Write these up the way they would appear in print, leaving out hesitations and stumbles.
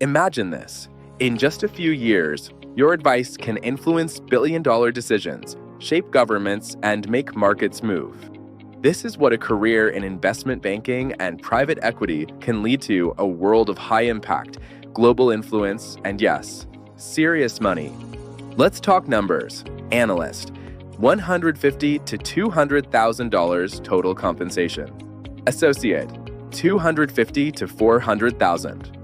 Imagine this. In just a few years, your advice can influence billion-dollar decisions, shape governments, and make markets move. This is what a career in investment banking and private equity can lead to: a world of high impact, global influence, and yes, serious money. Let's talk numbers. Analyst, $150,000 to $200,000 total compensation. Associate, $250,000 to $400,000.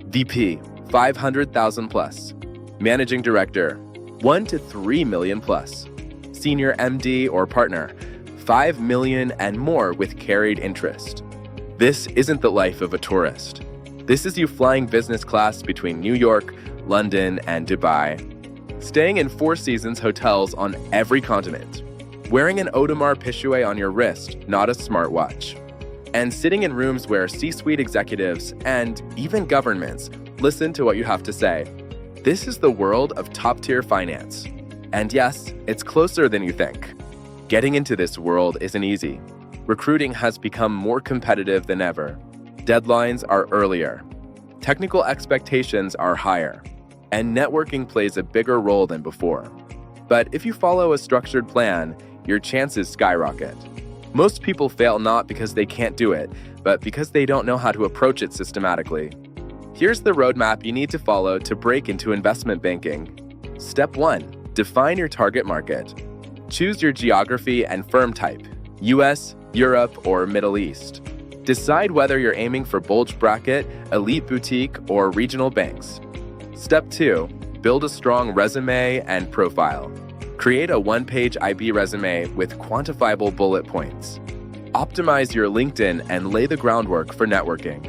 VP, $500,000 plus. Managing Director, $1 to $3 million plus. Senior MD or partner, $5 million and more with carried interest. This isn't the life of a tourist. This is you flying business class between New York, London, and Dubai. Staying in Four Seasons hotels on every continent. Wearing an Audemars Piguet on your wrist, not a smartwatch. And sitting in rooms where C-suite executives and even governments listen to what you have to say. This is the world of top-tier finance. And yes, it's closer than you think. Getting into this world isn't easy. Recruiting has become more competitive than ever. Deadlines are earlier. Technical expectations are higher. And networking plays a bigger role than before. But if you follow a structured plan, your chances skyrocket. Most people fail not because they can't do it, but because they don't know how to approach it systematically. Here's the roadmap you need to follow to break into investment banking. Step 1. Define your target market. Choose your geography and firm type, US, Europe, or Middle East. Decide whether you're aiming for bulge bracket, elite boutique, or regional banks. Step 2. Build a strong resume and profile. Create a one-page IB resume with quantifiable bullet points. Optimize your LinkedIn and lay the groundwork for networking.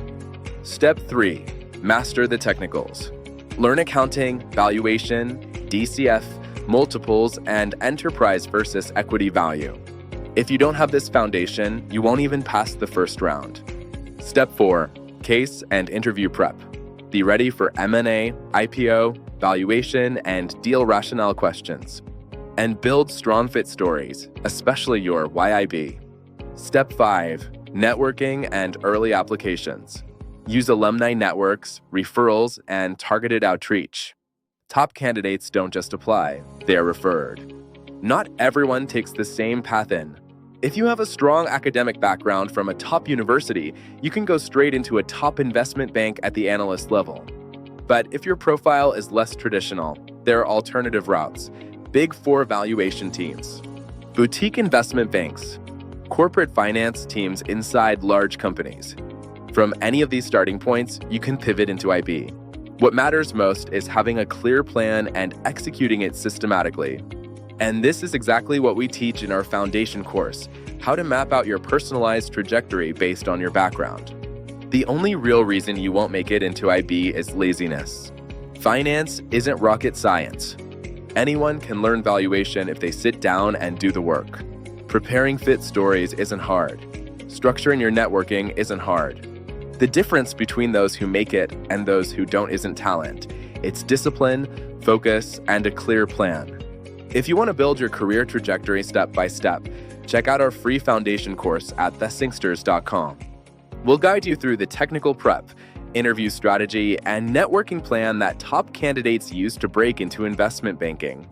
Step 3. Master the technicals. Learn accounting, valuation, DCF, multiples, and enterprise versus equity value. If you don't have this foundation, you won't even pass the first round. Step 4. Case and interview prep. Be ready for M&A, IPO, valuation, and deal rationale questions. And build strong fit stories, especially your YIB. Step 5. Networking and early applications. Use alumni networks, referrals, and targeted outreach. Top candidates don't just apply, they are referred. Not everyone takes the same path in. If you have a strong academic background from a top university, you can go straight into a top investment bank at the analyst level. But if your profile is less traditional, there are alternative routes. Big Four valuation teams, boutique investment banks, corporate finance teams inside large companies. From any of these starting points, you can pivot into IB. What matters most is having a clear plan and executing it systematically. And this is exactly what we teach in our foundation course, how to map out your personalized trajectory based on your background. The only real reason you won't make it into IB is laziness. Finance isn't rocket science. Anyone can learn valuation if they sit down and do the work. Preparing fit stories isn't hard. Structuring your networking isn't hard. The difference between those who make it and those who don't isn't talent. It's discipline, focus, and a clear plan. If you want to build your career trajectory step by step, check out our free foundation course at Thinksters.com. We'll guide you through the technical prep, interview strategy, and networking plan that top candidates use to break into investment banking.